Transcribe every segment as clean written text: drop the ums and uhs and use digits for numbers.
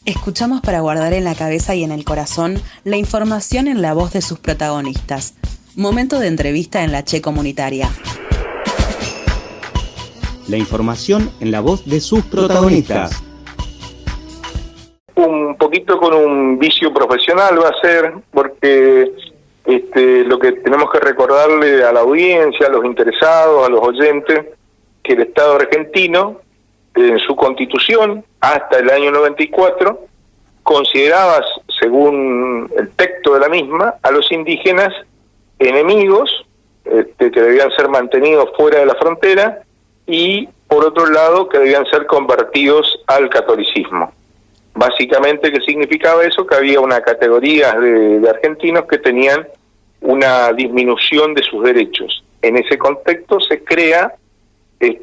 Escuchamos para guardar en la cabeza y en el corazón la información en la voz de sus protagonistas. Momento de entrevista en la Che Comunitaria. La información en la voz de sus protagonistas. Un poquito con un vicio profesional va a ser, porque lo que tenemos que recordarle a la audiencia, a los interesados, a los oyentes, que el Estado argentino, en su Constitución, hasta el año 94, consideraba, según el texto de la misma, a los indígenas enemigos, que debían ser mantenidos fuera de la frontera, y por otro lado, que debían ser convertidos al catolicismo. Básicamente, ¿qué significaba eso? Que había una categoría de argentinos que tenían una disminución de sus derechos. En ese contexto se crea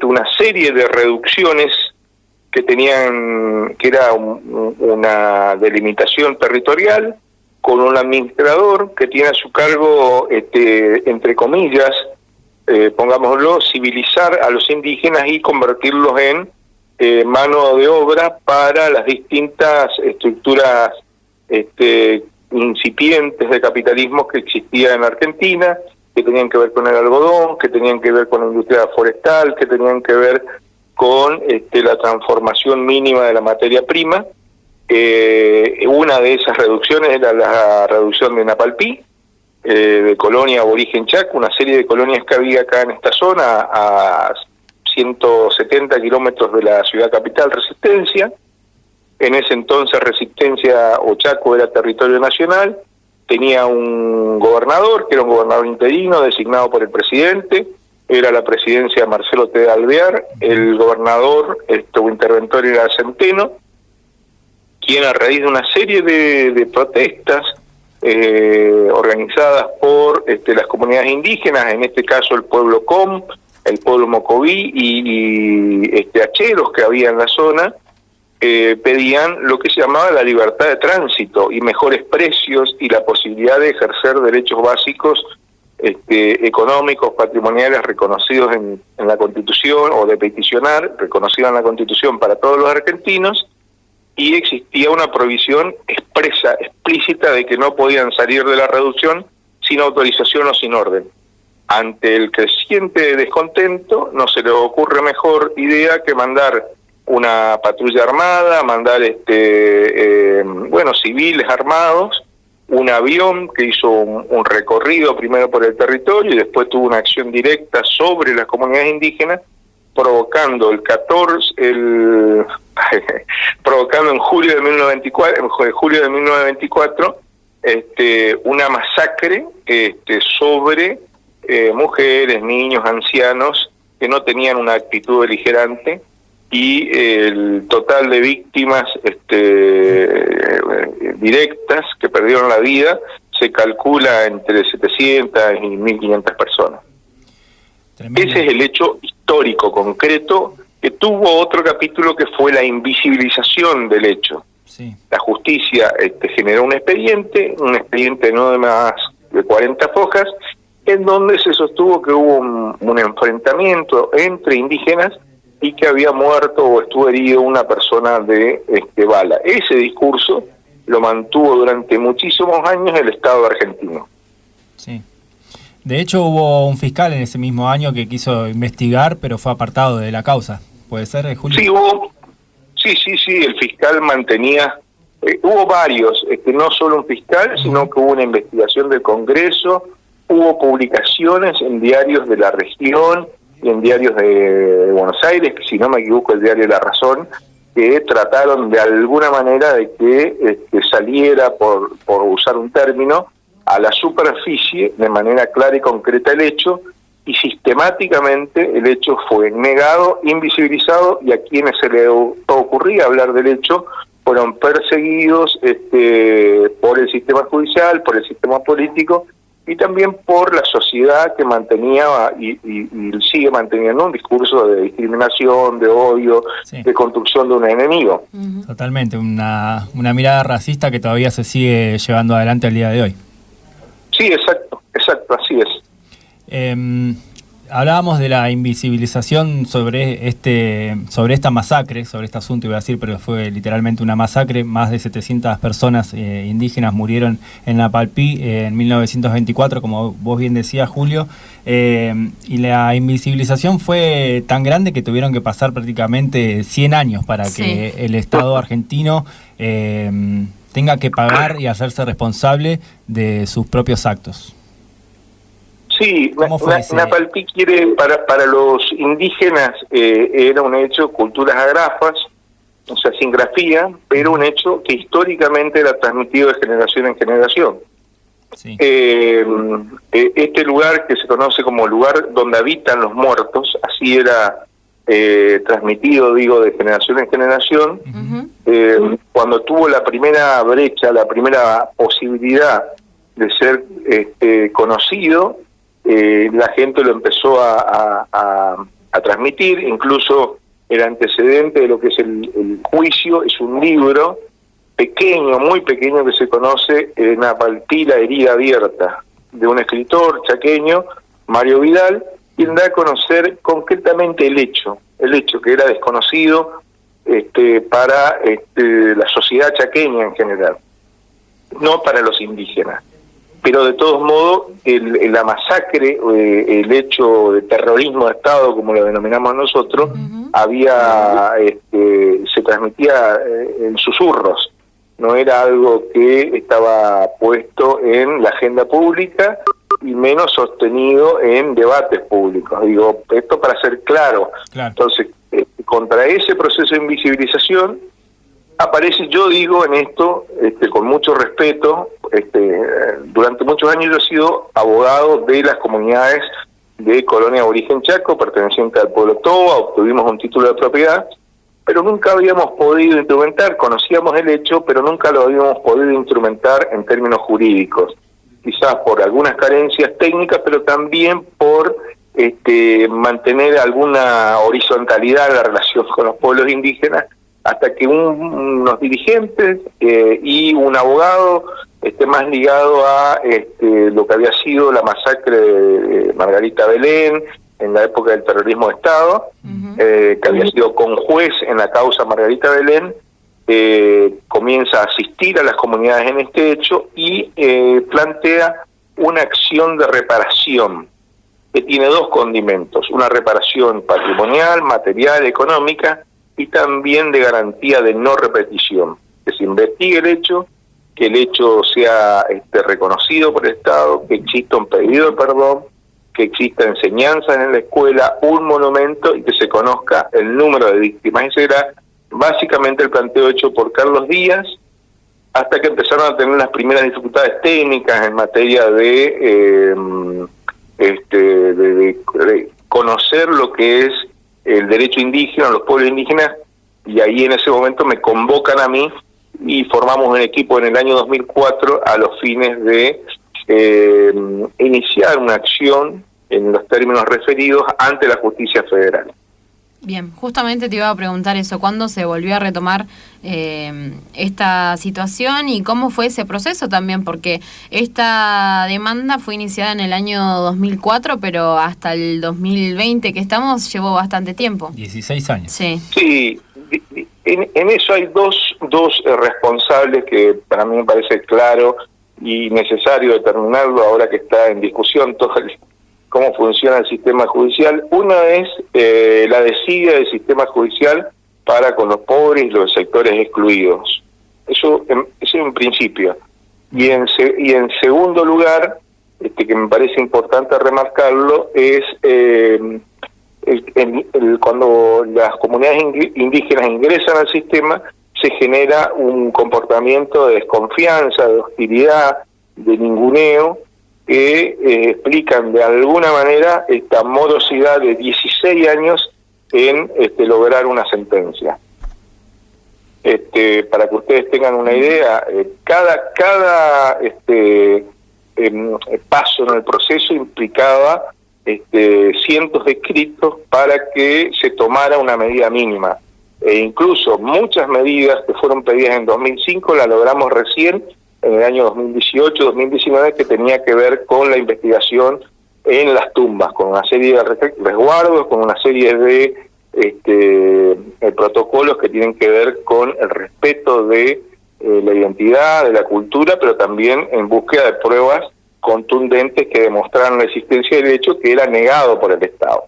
una serie de reducciones que tenían, que era una delimitación territorial, con un administrador que tiene a su cargo, entre comillas, pongámoslo, civilizar a los indígenas y convertirlos en mano de obra para las distintas estructuras incipientes de capitalismo que existía en Argentina, que tenían que ver con el algodón, que tenían que ver con la industria forestal, que tenían que ver con la transformación mínima de la materia prima. Una de esas reducciones era la reducción de Napalpí, de colonia aborigen Chaco, una serie de colonias que había acá en esta zona, a 170 kilómetros de la ciudad capital, Resistencia. En ese entonces Resistencia o Chaco era territorio nacional, tenía un gobernador, que era un gobernador interino, designado por el presidente, era la presidencia de Marcelo T. Alvear, el gobernador o interventor era Centeno, quien a raíz de una serie de protestas organizadas por las comunidades indígenas, en este caso el pueblo Com, el pueblo Mocoví y hacheros que había en la zona, pedían lo que se llamaba la libertad de tránsito y mejores precios y la posibilidad de ejercer derechos básicos económicos, patrimoniales reconocidos en la Constitución, o de peticionar, reconocidos en la Constitución para todos los argentinos, y existía una provisión expresa, explícita, de que no podían salir de la reducción sin autorización o sin orden. Ante el creciente descontento, no se le ocurre mejor idea que mandar una patrulla armada, mandar civiles armados, un avión que hizo un recorrido primero por el territorio y después tuvo una acción directa sobre las comunidades indígenas, provocando provocando en julio de 1924 una masacre sobre mujeres, niños, ancianos que no tenían una actitud beligerante, y el total de víctimas directas que perdieron la vida se calcula entre 700 y 1.500 personas. Tremendo. Ese es el hecho histórico, concreto, que tuvo otro capítulo que fue la invisibilización del hecho. Sí. La justicia generó un expediente no de más de 40 fojas, en donde se sostuvo que hubo un enfrentamiento entre indígenas y que había muerto o estuvo herido una persona de bala. Ese discurso lo mantuvo durante muchísimos años el Estado argentino. Sí. De hecho, hubo un fiscal en ese mismo año que quiso investigar, pero fue apartado de la causa. ¿Puede ser, Julio? Sí, el fiscal mantenía... hubo varios, no solo un fiscal, sino que hubo una investigación del Congreso, hubo publicaciones en diarios de la región y en diarios de Buenos Aires, que si no me equivoco el diario La Razón, que trataron de alguna manera de que saliera, por usar un término, a la superficie de manera clara y concreta el hecho, y sistemáticamente el hecho fue negado, invisibilizado, y a quienes se les ocurría hablar del hecho fueron perseguidos por el sistema judicial, por el sistema político, y también por la sociedad que mantenía y sigue manteniendo un discurso de discriminación, de odio, sí, de construcción de un enemigo. Totalmente, una mirada racista que todavía se sigue llevando adelante al día de hoy. Sí, exacto, así es. Hablábamos de la invisibilización sobre esta masacre, sobre este asunto, iba a decir, pero fue literalmente una masacre. Más de 700 personas indígenas murieron en Napalpí en 1924, como vos bien decías, Julio. Y la invisibilización fue tan grande que tuvieron que pasar prácticamente 100 años para que el Estado argentino tenga que pagar y hacerse responsable de sus propios actos. Sí, Napalpí quiere, para los indígenas era un hecho, culturas agrafas, o sea, sin grafía, pero un hecho que históricamente era transmitido de generación en generación. Sí. Este lugar que se conoce como lugar donde habitan los muertos, así era transmitido, digo, de generación en generación. Cuando tuvo la primera brecha, la primera posibilidad de ser conocido, la gente lo empezó a transmitir. Incluso el antecedente de lo que es el juicio es un libro pequeño, muy pequeño, que se conoce, Napalpí, la herida abierta, de un escritor chaqueño, Mario Vidal, quien da a conocer concretamente el hecho que era desconocido para la sociedad chaqueña en general, no para los indígenas. Pero de todos modos, la masacre, el hecho de terrorismo de Estado, como lo denominamos nosotros, se transmitía en susurros. No era algo que estaba puesto en la agenda pública y menos sostenido en debates públicos. Digo, esto para ser claro. Entonces, contra ese proceso de invisibilización aparece, yo digo en esto, con mucho respeto, durante muchos años yo he sido abogado de las comunidades de Colonia Aborigen Chaco, perteneciente al pueblo Toba, obtuvimos un título de propiedad, pero nunca habíamos podido instrumentar, conocíamos el hecho, pero nunca lo habíamos podido instrumentar en términos jurídicos, quizás por algunas carencias técnicas, pero también por mantener alguna horizontalidad en la relación con los pueblos indígenas, hasta que unos dirigentes y un abogado más ligado a lo que había sido la masacre de Margarita Belén en la época del terrorismo de Estado, que había sido conjuez en la causa Margarita Belén, comienza a asistir a las comunidades en este hecho y plantea una acción de reparación que tiene dos condimentos: una reparación patrimonial, material, económica, y también de garantía de no repetición, que se investigue el hecho, que el hecho sea reconocido por el Estado, que exista un pedido de perdón, que exista enseñanzas en la escuela, un monumento y que se conozca el número de víctimas. Ese era básicamente el planteo hecho por Carlos Díaz, hasta que empezaron a tener las primeras dificultades técnicas en materia de conocer lo que es el derecho indígena, los pueblos indígenas, y ahí en ese momento me convocan a mí y formamos un equipo en el año 2004 a los fines de iniciar una acción en los términos referidos ante la justicia federal. Bien, justamente te iba a preguntar eso, ¿cuándo se volvió a retomar esta situación y cómo fue ese proceso también? Porque esta demanda fue iniciada en el año 2004, pero hasta el 2020 que estamos llevó bastante tiempo. 16 años. Sí, en eso hay dos responsables que para mí me parece claro y necesario determinarlo ahora que está en discusión todo cómo funciona el sistema judicial. Una es la desidia del sistema judicial para con los pobres y los sectores excluidos. Eso es un principio. Y en segundo lugar, que me parece importante remarcarlo, es cuando las comunidades indígenas ingresan al sistema, se genera un comportamiento de desconfianza, de hostilidad, de ninguneo, que explican de alguna manera esta morosidad de 16 años en lograr una sentencia. Para que ustedes tengan una idea, cada paso en el proceso implicaba cientos de escritos para que se tomara una medida mínima. E incluso muchas medidas que fueron pedidas en 2005 las logramos recién en el año 2018-2019, que tenía que ver con la investigación en las tumbas, con una serie de resguardos, con una serie de protocolos que tienen que ver con el respeto de la identidad, de la cultura, pero también en búsqueda de pruebas contundentes que demostraran la existencia del hecho que era negado por el Estado.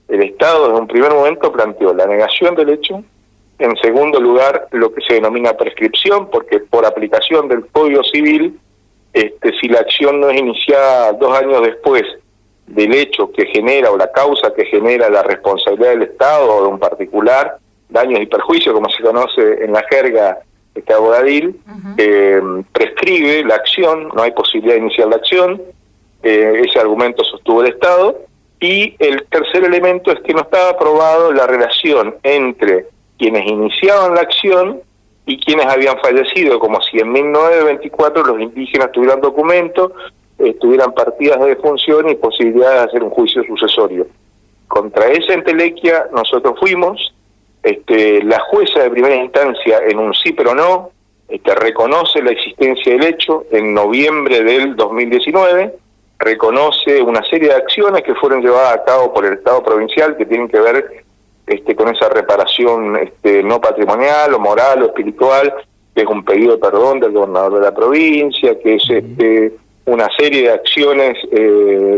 El Estado desde un primer momento planteó la negación del hecho, en segundo lugar lo que se denomina prescripción, porque por aplicación del Código Civil, si la acción no es iniciada 2 años después del hecho que genera o la causa que genera la responsabilidad del Estado o de un particular, daños y perjuicios, como se conoce en la jerga abogadil, prescribe la acción, no hay posibilidad de iniciar la acción, ese argumento sostuvo el Estado, y el tercer elemento es que no estaba aprobado la relación entre quienes iniciaban la acción y quienes habían fallecido, como si en 1924 los indígenas tuvieran documentos, tuvieran partidas de defunción y posibilidad de hacer un juicio sucesorio. Contra esa entelequia nosotros fuimos, la jueza de primera instancia en un sí pero no, reconoce la existencia del hecho en noviembre del 2019, reconoce una serie de acciones que fueron llevadas a cabo por el Estado provincial que tienen que ver con esa reparación no patrimonial o moral o espiritual, que es un pedido de perdón del gobernador de la provincia, que es una serie de acciones,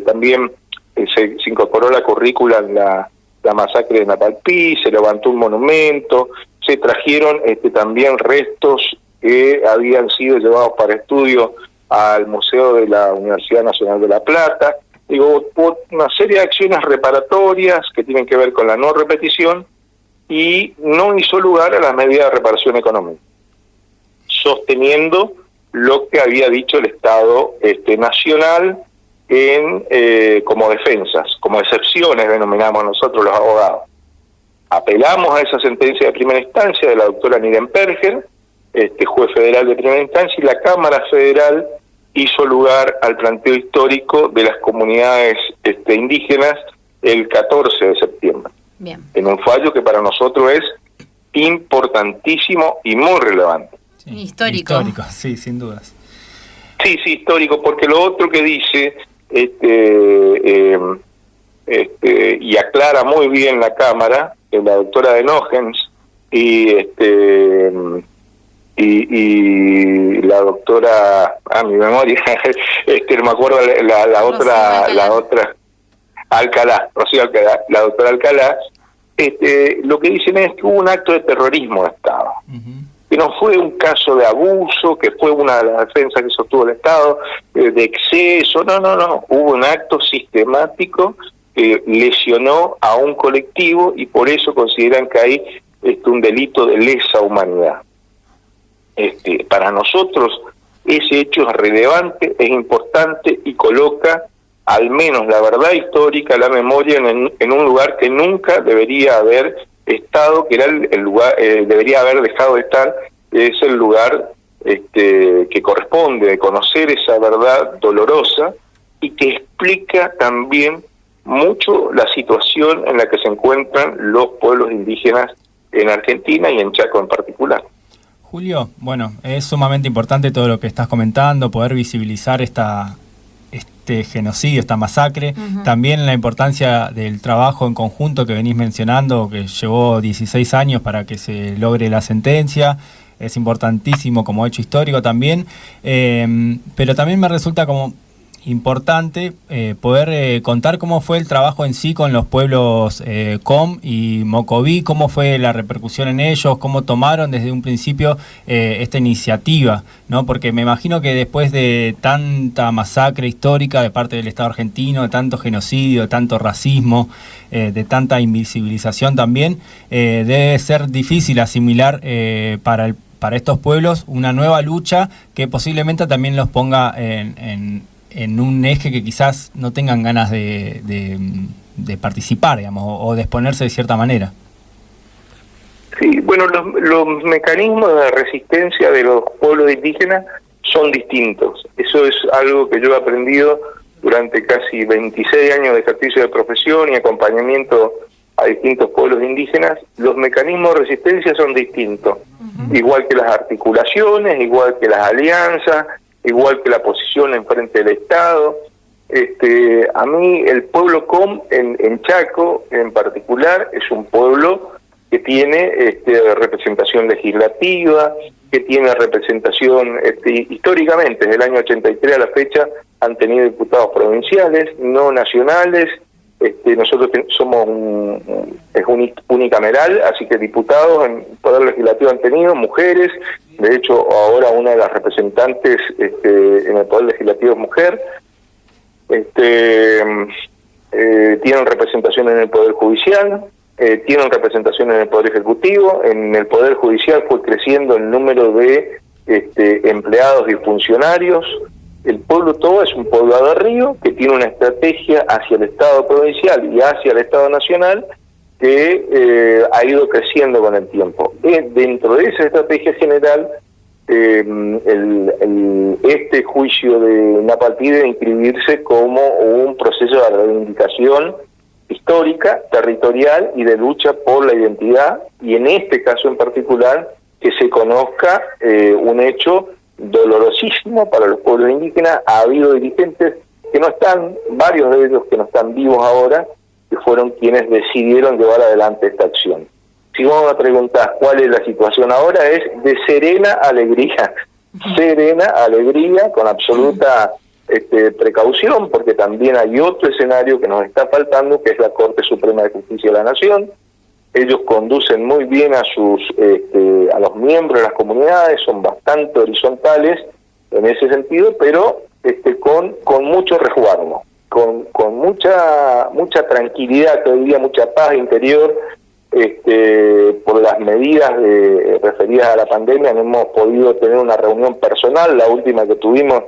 también se incorporó la currícula en la masacre de Napalpí, se levantó un monumento, se trajeron también restos que habían sido llevados para estudio al Museo de la Universidad Nacional de La Plata. Digo, una serie de acciones reparatorias que tienen que ver con la no repetición, y no hizo lugar a las medidas de reparación económica, sosteniendo lo que había dicho el Estado nacional como defensas, como excepciones denominamos nosotros los abogados. Apelamos a esa sentencia de primera instancia de la doctora Nirenperger, juez federal de primera instancia, y la Cámara Federal hizo lugar al planteo histórico de las comunidades indígenas el 14 de septiembre. Bien. En un fallo que para nosotros es importantísimo y muy relevante. Sí. Histórico. Histórico, sí, sin dudas. Sí, histórico, porque lo otro que dice, y aclara muy bien la Cámara, la doctora de Nogens, y la doctora, mi memoria, no me acuerdo la otra, Alcalá, Rocío Alcalá, la doctora Alcalá, lo que dicen es que hubo un acto de terrorismo de Estado, que no fue un caso de abuso, que fue una de las defensas que sostuvo el Estado, de exceso, no, hubo un acto sistemático que lesionó a un colectivo y por eso consideran que hay un delito de lesa humanidad. Para nosotros ese hecho es relevante, es importante y coloca al menos la verdad histórica, la memoria en un lugar que nunca debería haber estado, que era el lugar, debería haber dejado de estar, es el lugar que corresponde de conocer esa verdad dolorosa y que explica también mucho la situación en la que se encuentran los pueblos indígenas en Argentina y en Chaco en particular. Julio, bueno, es sumamente importante todo lo que estás comentando, poder visibilizar este genocidio, esta masacre, también la importancia del trabajo en conjunto que venís mencionando, que llevó 16 años para que se logre la sentencia, es importantísimo como hecho histórico también, pero también me resulta como importante poder contar cómo fue el trabajo en sí con los pueblos Com y Mocoví, cómo fue la repercusión en ellos, cómo tomaron desde un principio esta iniciativa, ¿no? Porque me imagino que después de tanta masacre histórica de parte del Estado argentino, de tanto genocidio, de tanto racismo, de tanta invisibilización también, debe ser difícil asimilar para estos pueblos una nueva lucha que posiblemente también los ponga en un eje que quizás no tengan ganas de participar, digamos, o de exponerse de cierta manera. Sí, bueno, los mecanismos de resistencia de los pueblos indígenas son distintos. Eso es algo que yo he aprendido durante casi 26 años de ejercicio de profesión y acompañamiento a distintos pueblos indígenas. Los mecanismos de resistencia son distintos, igual que las articulaciones, igual que las alianzas, igual que la posición en frente del Estado. A mí el pueblo com en Chaco en particular es un pueblo que tiene representación legislativa, que tiene representación históricamente, desde el año 83 a la fecha han tenido diputados provinciales, no nacionales. Nosotros somos unicameral, así que diputados en Poder Legislativo han tenido mujeres. De hecho, ahora una de las representantes en el Poder Legislativo es mujer. Tienen representación en el Poder Judicial, tienen representación en el Poder Ejecutivo. En el Poder Judicial fue creciendo el número de empleados y funcionarios. El pueblo todo es un pueblo aguerrido que tiene una estrategia hacia el Estado provincial y hacia el Estado nacional que ha ido creciendo con el tiempo. Dentro de esa estrategia general, este juicio de Napalpí debe inscribirse como un proceso de reivindicación histórica, territorial y de lucha por la identidad, y en este caso en particular que se conozca un hecho dolorosísimo para los pueblos indígenas. Ha habido dirigentes que no están, varios de ellos que no están vivos ahora, que fueron quienes decidieron llevar adelante esta acción. Si vos me preguntás cuál es la situación ahora, es de serena alegría, con absoluta precaución, porque también hay otro escenario que nos está faltando, que es la Corte Suprema de Justicia de la Nación. Ellos conducen muy bien a los miembros de las comunidades, son bastante horizontales en ese sentido, pero con mucho resguardo, con mucha tranquilidad, te diría, mucha paz interior. Por las medidas referidas a la pandemia no hemos podido tener una reunión personal. La última que tuvimos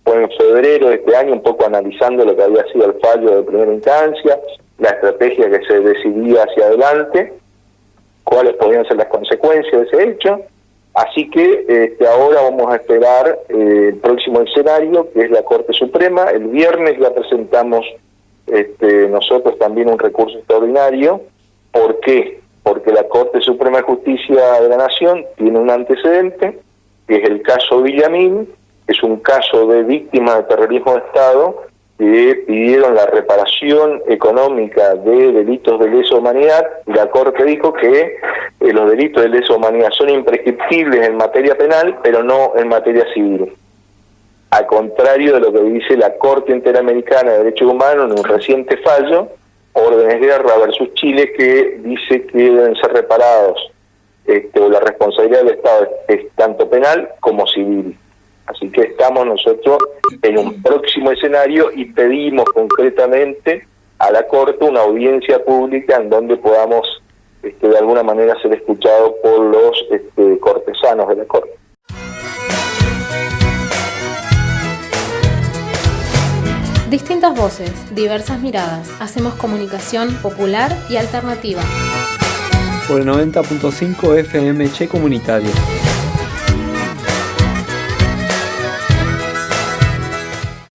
fue en febrero de este año, un poco analizando lo que había sido el fallo de primera instancia, la estrategia que se decidía hacia adelante, cuáles podían ser las consecuencias de ese hecho. Así que ahora vamos a esperar el próximo escenario, que es la Corte Suprema. El viernes ya presentamos nosotros también un recurso extraordinario. ¿Por qué? Porque la Corte Suprema de Justicia de la Nación tiene un antecedente, que es el caso Villamil, que es un caso de víctimas de terrorismo de Estado, que pidieron la reparación económica de delitos de lesa humanidad, y la Corte dijo que los delitos de lesa humanidad son imprescriptibles en materia penal, pero no en materia civil. Al contrario de lo que dice la Corte Interamericana de Derechos Humanos en un reciente fallo, Órdenes Guerra versus Chile, que dice que deben ser reparados, o la responsabilidad del Estado es tanto penal como civil. Así que estamos nosotros en un próximo escenario y pedimos concretamente a la Corte una audiencia pública en donde podamos de alguna manera ser escuchados por los cortesanos de la Corte. Distintas voces, diversas miradas. Hacemos comunicación popular y alternativa. Por el 90.5 FM Che Comunitario.